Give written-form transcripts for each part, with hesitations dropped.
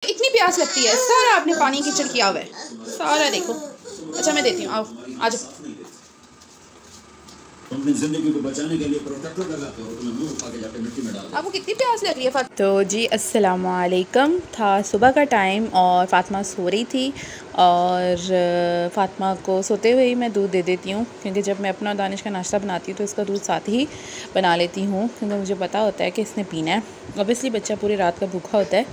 इतनी प्यास लगती है, सारा आपने पानी कीचड़ किया हुआ है सारा, देखो। अच्छा मैं देती हूँ, आओ आ जाओ। अपनी जिंदगी को बचाने के लिए प्रोटेक्टर लगाते हो, तुम्हें मुंह उठा के जाके मिट्टी में डाल दो। आपको कितनी प्यास लग रही है? तो जी अस्सलाम वालेकुम। था सुबह का टाइम और फ़ातिमा सो रही थी और फ़ातिमा को सोते हुए ही मैं दूध दे देती हूँ, क्योंकि जब मैं अपना दानिश का नाश्ता बनाती हूँ तो इसका दूध साथ ही बना लेती हूँ, क्योंकि मुझे पता होता है कि इसने पीना है। ऑब्वियसली बच्चा पूरी रात का भूखा होता है,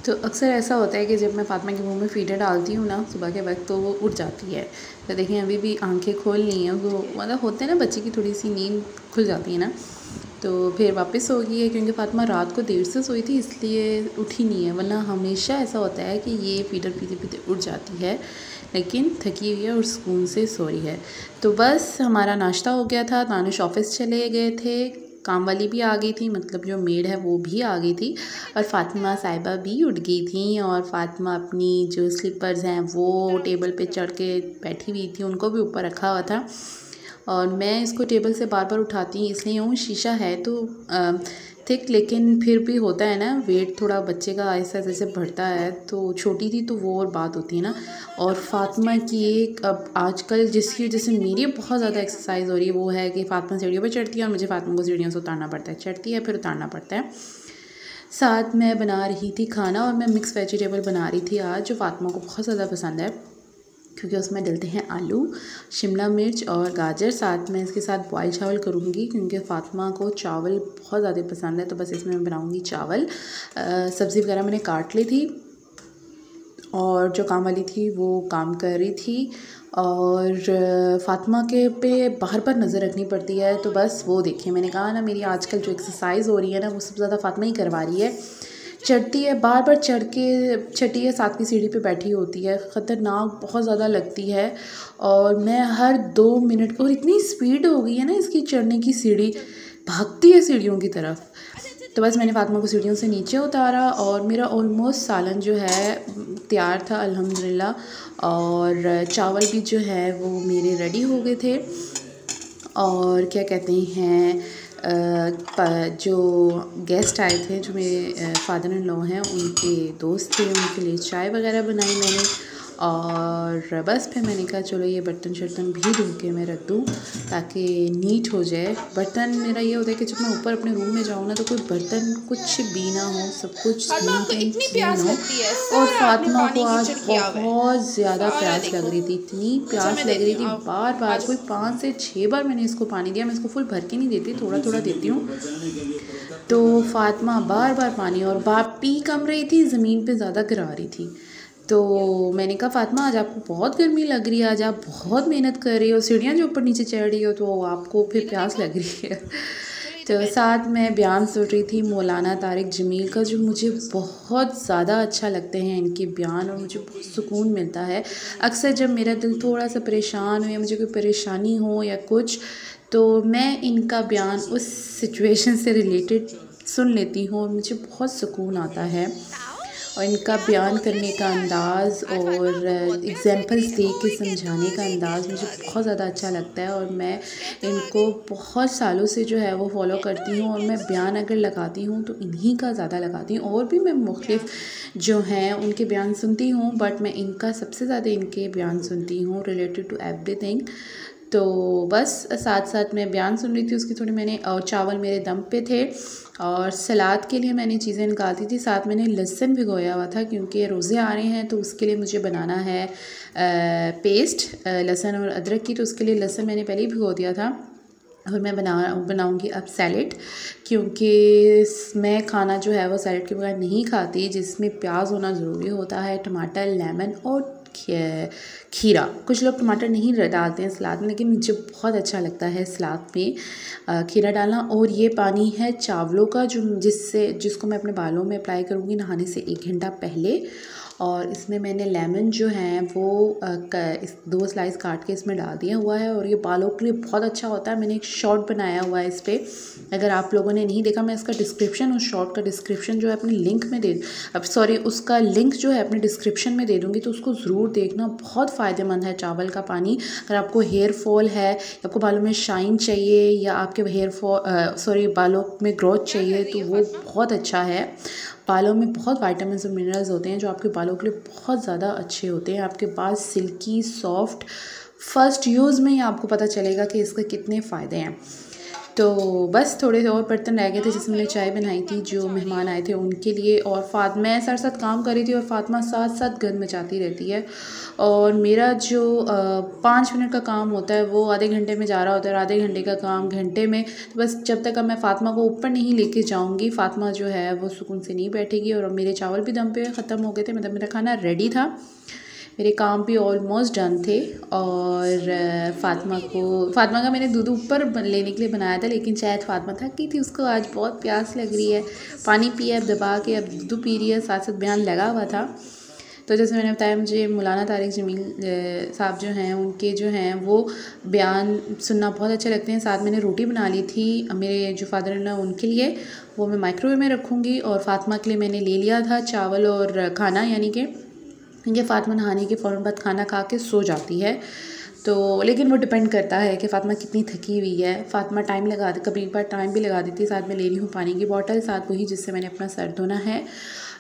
तो अक्सर ऐसा होता है कि जब मैं फ़ातिमा के मुंह में फ़ीडर डालती हूँ ना सुबह के वक्त, तो वो उठ जाती है। तो देखें अभी भी आंखें खोल ली हैं, वो मतलब होते हैं ना बच्चे की थोड़ी सी नींद खुल जाती है ना, तो फिर वापस सो गई है, क्योंकि फ़ातिमा रात को देर से सोई थी इसलिए उठी नहीं है, वरना हमेशा ऐसा होता है कि ये फ़ीडर पीते पीते उठ जाती है, लेकिन थकी हुई है और सुकून से सो रही है। तो बस हमारा नाश्ता हो गया था, दानिश ऑफ़िस चले गए थे, काम वाली भी आ गई थी, मतलब जो मेड है वो भी आ गई थी, और फ़ातिमा साहिबा भी उठ गई थी, और फ़ातिमा अपनी जो स्लीपर्स हैं वो टेबल पे चढ़ के बैठी हुई थी, उनको भी ऊपर रखा हुआ था। और मैं इसको टेबल से बार बार उठाती इसलिए हूँ, शीशा है तो थिक, लेकिन फिर भी होता है ना वेट थोड़ा बच्चे का ऐसा जैसे बढ़ता है, तो छोटी थी तो वो और बात होती है ना। और फ़ातिमा की एक अब आजकल जिसकी वजह से मेरी बहुत ज़्यादा एक्सरसाइज हो रही है वो है कि फ़ातिमा सीढ़ियों पर चढ़ती है और मुझे फ़ातिमा को सीढ़ियों से उतारना पड़ता है, चढ़ती है फिर उतारना पड़ता है। साथ मैं बना रही थी खाना, और मैं मिक्स वेजिटेबल बना रही थी आज, जो फ़ातिमा को बहुत ज़्यादा पसंद है, क्योंकि उसमें डलते हैं आलू, शिमला मिर्च और गाजर। साथ में इसके साथ बॉयल चावल करूँगी, क्योंकि फ़ातिमा को चावल बहुत ज़्यादा पसंद है, तो बस इसमें मैं बनाऊँगी चावल। सब्ज़ी वगैरह मैंने काट ली थी, और जो काम वाली थी वो काम कर रही थी, और फ़ातिमा के पे बार बार नज़र रखनी पड़ती है, तो बस वो देखिए मैंने कहा ना मेरी आजकल जो एक्सरसाइज हो रही है ना वो सबसे ज़्यादा फ़ातिमा ही करवा रही है। चढ़ती है, बार बार चढ़ के छठी है, 7वीं सीढ़ी पे बैठी होती है, ख़तरनाक बहुत ज़्यादा लगती है, और मैं हर 2 मिनट, और इतनी स्पीड हो गई है ना इसकी चढ़ने की, सीढ़ी भागती है सीढ़ियों की तरफ। तो बस मैंने फ़ातिमा को सीढ़ियों से नीचे उतारा, और मेरा ऑलमोस्ट सालन जो है तैयार था अल्हम्दुलिल्लाह, और चावल भी जो है वो मेरे रेडी हो गए थे। और क्या कहते हैं, जो गेस्ट आए थे, जो मेरे फादर इन लॉ हैं, उनके दोस्त थे, उनके लिए चाय वगैरह बनाई मैंने, और बस फिर मैंने कहा चलो ये बर्तन शर्तन भी धो के मैं रख दूँ ताकि नीट हो जाए। बर्तन मेरा ये होता है कि जब मैं ऊपर अपने रूम में जाऊँ ना तो कोई बर्तन कुछ भी ना हो, सब कुछ नीट एंड क्लीन हो। और फ़ातिमा को आज बहुत ज़्यादा प्यास लग रही थी, इतनी प्यास लग रही थी, बार बार कोई 5 से 6 बार मैंने इसको पानी दिया। मैं इसको फुल भर के नहीं देती, थोड़ा थोड़ा देती हूँ। तो फ़ातिमा बार बार पानी, और पी कम रही थी, ज़मीन पे ज़्यादा गिरा रही थी। तो मैंने कहा फ़ातिमा आज आपको बहुत गर्मी लग रही है, आज आप बहुत मेहनत कर रही हो, सीढ़ियाँ जो ऊपर नीचे चढ़ रही हो, तो आपको फिर प्यास लग रही है। तो साथ में बयान सुन रही थी मौलाना तारिक जमील का, जो मुझे बहुत ज़्यादा अच्छा लगते हैं इनके बयान, और मुझे बहुत सुकून मिलता है। अक्सर जब मेरा दिल थोड़ा सा परेशान हो या मुझे कोई परेशानी हो या कुछ, तो मैं इनका बयान उस सिचुएशन से रिलेटेड सुन लेती हूँ और मुझे बहुत सुकून आता है। और इनका बयान करने का अंदाज़ और एग्ज़ाम्पल्स दे के समझाने का अंदाज़ मुझे बहुत ज़्यादा अच्छा लगता है, और मैं इनको बहुत सालों से जो है वो फ़ॉलो करती हूँ। और मैं बयान अगर लगाती हूँ तो इन्हीं का ज़्यादा लगाती हूँ, और भी मैं मुख्तलिफ़ जो हैं उनके बयान सुनती हूँ, बट मैं इनका सबसे ज़्यादा इनके बयान सुनती हूँ रिलेटेड टू एवरीथिंग। तो बस साथ साथ मैं बयान सुन रही थी उसकी थोड़ी मैंने, और चावल मेरे दम पे थे, और सलाद के लिए मैंने चीज़ें निकालती थी। साथ मैंने लहसुन भिगोया हुआ था, क्योंकि रोज़े आ रहे हैं तो उसके लिए मुझे बनाना है पेस्ट लहसुन और अदरक की। तो उसके लिए लहसुन मैंने पहले ही भिगो दिया था, और मैं बनाऊंगी अब सैलेड, क्योंकि मैं खाना जो है वो सैलेड के बगैर नहीं खाती, जिसमें प्याज होना ज़रूरी होता है, टमाटर, लेमन और खीरा। कुछ लोग टमाटर नहीं डालते हैं सलाद में, लेकिन मुझे बहुत अच्छा लगता है सलाद में खीरा डालना। और ये पानी है चावलों का, जिसको मैं अपने बालों में अप्लाई करूँगी नहाने से 1 घंटा पहले। और इसमें मैंने लेमन जो है वो 2 स्लाइस काट के इसमें डाल दिया हुआ है, और ये बालों के लिए बहुत अच्छा होता है। मैंने एक शॉर्ट बनाया हुआ है इस पर, अगर आप लोगों ने नहीं देखा मैं इसका डिस्क्रिप्शन, उस शॉर्ट का डिस्क्रिप्शन जो है अपने लिंक में उसका लिंक जो है अपने डिस्क्रिप्शन में दे दूँगी, तो उसको ज़रूर देखना, बहुत फ़ायदेमंद है चावल का पानी। अगर आपको हेयर फॉल है, आपको बालों में शाइन चाहिए, या आपके बालों में ग्रोथ चाहिए, तो वो बहुत अच्छा है। बालों में बहुत विटामिन और मिनरल्स होते हैं जो आपके बालों के लिए बहुत ज़्यादा अच्छे होते हैं। आपके बाल सिल्की सॉफ्ट, फर्स्ट यूज़ में ही आपको पता चलेगा कि इसके कितने फ़ायदे हैं। तो बस थोड़े से और बर्तन रह गए थे जिसमें मैंने चाय बनाई थी जो मेहमान आए थे उनके लिए, और मैं साथ साथ काम कर रही थी और फातिमा साथ साथ घर मचाती रहती है। और मेरा जो 5 मिनट का काम होता है वो आधे घंटे में जा रहा होता है और आधे घंटे का काम घंटे में। तो बस जब तक मैं फातिमा को ऊपर नहीं लेके जाऊंगी, फातिमा जो है वो सुकून से नहीं बैठेगी। और मेरे चावल भी दम पे ख़त्म हो गए थे, मतलब मेरा खाना रेडी था, मेरे काम भी ऑलमोस्ट डन थे। और फातिमा का मैंने दूध ऊपर लेने के लिए बनाया था, लेकिन शायद फातिमा थकी थी, उसको आज बहुत प्यास लग रही है, पानी पिया अब दबा के, अब दूध पी रही है, साथ साथ बयान लगा हुआ था। तो जैसे मैंने बताया, मुझे मौलाना तारिक जमील साहब जो हैं उनके जो हैं वो बयान सुनना बहुत अच्छे लगते हैं। साथ मैंने रोटी बना ली थी मेरे जो फादर इन लॉ उनके लिए, वो मैं माइक्रोवेव में रखूँगी। और फातिमा के लिए मैंने ले लिया था चावल और खाना, यानी कि क्योंकि फातिमा नहाने के फ़ौरन बाद खाना खा के सो जाती है। तो लेकिन वो डिपेंड करता है कि फातिमा कितनी थकी हुई है। फातिमा टाइम लगा दे, कभी एक बार टाइम भी लगा देती है। साथ में ले रही हूँ पानी की बोतल, साथ वही जिससे मैंने अपना सर धोना है,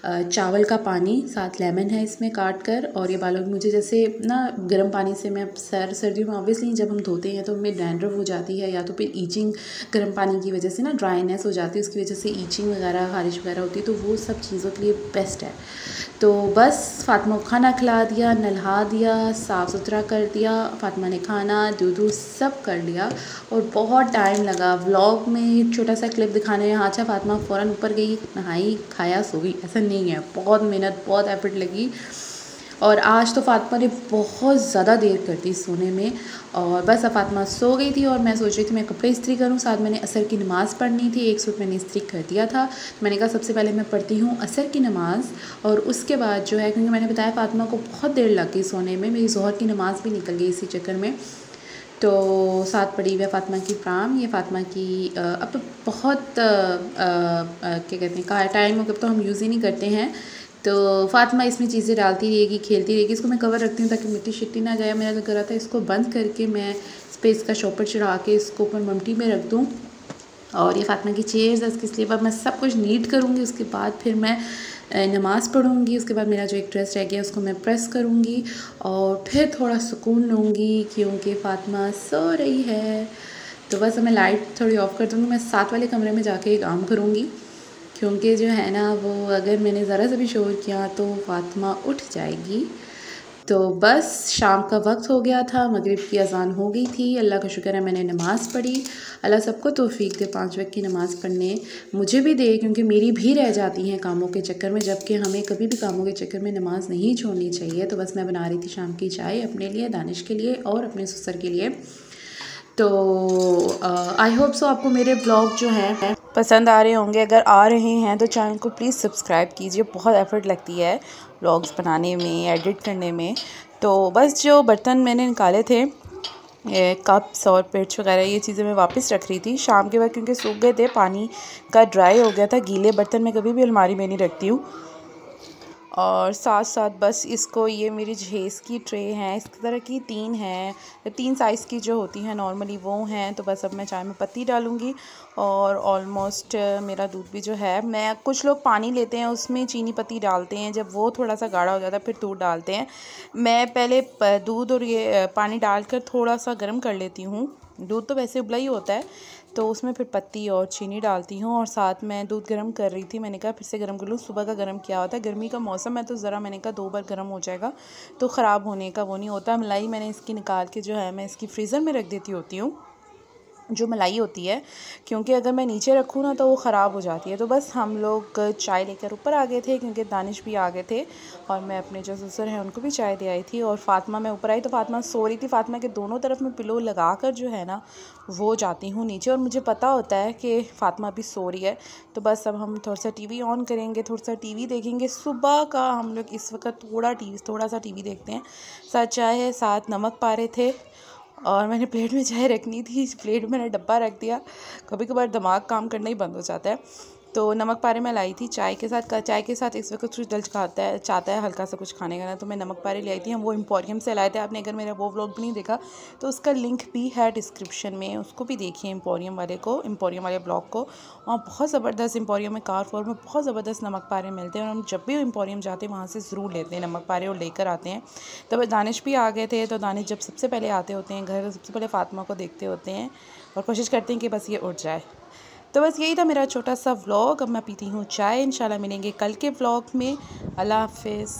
चावल का पानी, साथ लेमन है इसमें काट कर। और ये बालों मुझे जैसे ना गर्म पानी से मैं सर्दियों में ऑब्वियसली जब हम धोते हैं तो हमें डैंड्रफ हो जाती है, या तो फिर ईचिंग, गर्म पानी की वजह से ना ड्राइनेस हो जाती है, उसकी वजह से ईचिंग वगैरह खारिश वगैरह होती है, तो वो सब चीज़ों के लिए बेस्ट है। तो बस फातिमा को खाना खिला दिया, नहला दिया, साफ़ सुथरा कर दिया, फातिमा ने खाना दूध सब कर लिया। और बहुत टाइम लगा व्लॉग में छोटा सा क्लिप दिखाने में। अच्छा, फातिमा फ़ौरन ऊपर गई, नहाई, खाया, सो गई, ऐसा नहीं है, बहुत मेहनत बहुत एफर्ट लगी। और आज तो फातिमा ने बहुत ज़्यादा देर कर दी सोने में। और बस अब फातिमा सो गई थी और मैं सोच रही थी मैं कपड़े इस्त्री करूं, साथ मैंने असर की नमाज़ पढ़नी थी, एक सूट मैंने इस्त्री कर दिया था। मैंने कहा सबसे पहले मैं पढ़ती हूँ असर की नमाज़, और उसके बाद जो है, क्योंकि मैंने बताया फातिमा को बहुत देर लग गई सोने में, मेरी ज़ोहर की नमाज़ भी निकल गई इसी चक्कर में। तो साथ पड़ी हुई है फातिमा की प्राम, ये फातिमा की अब तो बहुत क्या कहते हैं टाइम हो गया, तो हम यूज़ ही नहीं करते हैं। तो फातिमा इसमें चीज़ें डालती रहेगी, खेलती रहेगी। इसको मैं कवर रखती हूँ ताकि मिट्टी शिट्टी ना जाए। मेरा तो करा था इसको बंद करके मैं स्पेस का शॉपर चढ़ा के इसको ऊपर ममटी में रख दूँ। और ये फातिमा की चेयर्स है, इसके स्लीव, अब मैं सब कुछ नीट करूँगी, उसके बाद फिर मैं नमाज़ पढ़ूँगी। उसके बाद मेरा जो एक ड्रेस रह गया उसको मैं प्रेस करूँगी और फिर थोड़ा सुकून लूँगी, क्योंकि फातिमा सो रही है। तो बस मैं लाइट थोड़ी ऑफ़ कर दूँगी, मैं साथ वाले कमरे में जाके ये काम करूँगी, क्योंकि जो है ना वो अगर मैंने ज़रा सा भी शोर किया तो फातिमा उठ जाएगी। तो बस शाम का वक्त हो गया था, मगरिब की अज़ान हो गई थी। अल्लाह का शुक्र है मैंने नमाज़ पढ़ी। अल्लाह सबको तौफीक दे 5 वक्त की नमाज़ पढ़ने, मुझे भी दे, क्योंकि मेरी भी रह जाती हैं कामों के चक्कर में, जबकि हमें कभी भी कामों के चक्कर में नमाज़ नहीं छोड़नी चाहिए। तो बस मैं बना रही थी शाम की चाय अपने लिए, दानिश के लिए और अपने ससुर के लिए। तो आई होप सो आपको मेरे ब्लॉग जो हैं पसंद आ रहे होंगे। अगर आ रहे हैं तो चैनल को प्लीज़ सब्सक्राइब कीजिए, बहुत एफ़र्ट लगती है व्लॉग्स बनाने में, एडिट करने में। तो बस जो बर्तन मैंने निकाले थे, कप्स और प्लेट्स वगैरह, ये चीज़ें मैं वापस रख रही थी शाम के वक्त, क्योंकि सूख गए थे, पानी का ड्राई हो गया था। गीले बर्तन मैं कभी भी अलमारी में नहीं रखती हूँ। और साथ साथ बस इसको, ये मेरी जहेज़ की ट्रे हैं, इस तरह की 3 हैं, 3 साइज़ की जो होती हैं नॉर्मली वो हैं। तो बस अब मैं चाय में पत्ती डालूँगी और ऑलमोस्ट मेरा दूध भी जो है, मैं कुछ लोग पानी लेते हैं उसमें चीनी पत्ती डालते हैं, जब वो थोड़ा सा गाढ़ा हो जाता है फिर दूध डालते हैं। मैं पहले दूध और ये पानी डालकर थोड़ा सा गर्म कर लेती हूँ। दूध तो वैसे उबला ही होता है, तो उसमें फिर पत्ती और चीनी डालती हूँ। और साथ मैं दूध गर्म कर रही थी, मैंने कहा फिर से गर्म कर लूँ, सुबह का गर्म किया होता है, गर्मी का मौसम है तो ज़रा मैंने कहा 2 बार गर्म हो जाएगा तो ख़राब होने का वो नहीं होता। मलाई मैंने इसकी निकाल के जो है मैं इसकी फ्रीज़र में रख देती होती हूँ, जो मलाई होती है, क्योंकि अगर मैं नीचे रखूँ ना तो वो ख़राब हो जाती है। तो बस हम लोग चाय लेकर ऊपर आ गए थे, क्योंकि दानिश भी आ गए थे और मैं अपने जो ससुर हैं उनको भी चाय दे आई थी। और फातिमा मैं ऊपर आई तो फातिमा सो रही थी। फातिमा के दोनों तरफ मैं पिलो लगा कर जो है ना वो जाती हूँ नीचे, और मुझे पता होता है कि फातिमा भी सो रही है। तो बस अब हम थोड़ा सा टीवी ऑन करेंगे, थोड़ा सा टीवी देखेंगे। सुबह का हम लोग इस वक्त थोड़ा सा टीवी देखते हैं, साथ चाय है, साथ नमक पा रहे थे। और मैंने प्लेट में चाय रखनी थी, इस प्लेट में मैंने डब्बा रख दिया, कभी कभार दिमाग काम करना ही बंद हो जाता है। तो नमक पारे मैं लाई थी चाय के साथ इस वक्त कुछ दिल चाहता है हल्का सा कुछ खाने का ना, तो मैं नमक पारे ले आई थी। हम वो एम्पोरियम से लाए थे। आपने अगर मेरा वो व्लॉग भी नहीं देखा तो उसका लिंक भी है डिस्क्रिप्शन में, उसको भी देखिए एम्पोरियम वाले ब्लॉग को। वहाँ बहुत ज़बरदस्त एम्पोरियम में कारफोर में बहुत ज़बरदस्त नमक पारे मिलते हैं और हम जब भी एम्पोरियम जाते हैं वहाँ से ज़रूर लेते हैं नमक पारे और लेकर आते हैं। तब दानिश भी आ गए थे, तो दानिश जब सबसे पहले आते होते हैं घर, सबसे पहले फ़ातिमा को देखते होते हैं और कोशिश करते हैं कि बस ये उठ जाए। तो बस यही था मेरा छोटा सा व्लॉग। अब मैं पीती हूँ चाय। इंशाल्लाह मिलेंगे कल के व्लॉग में। अल्लाह हाफ़िज़।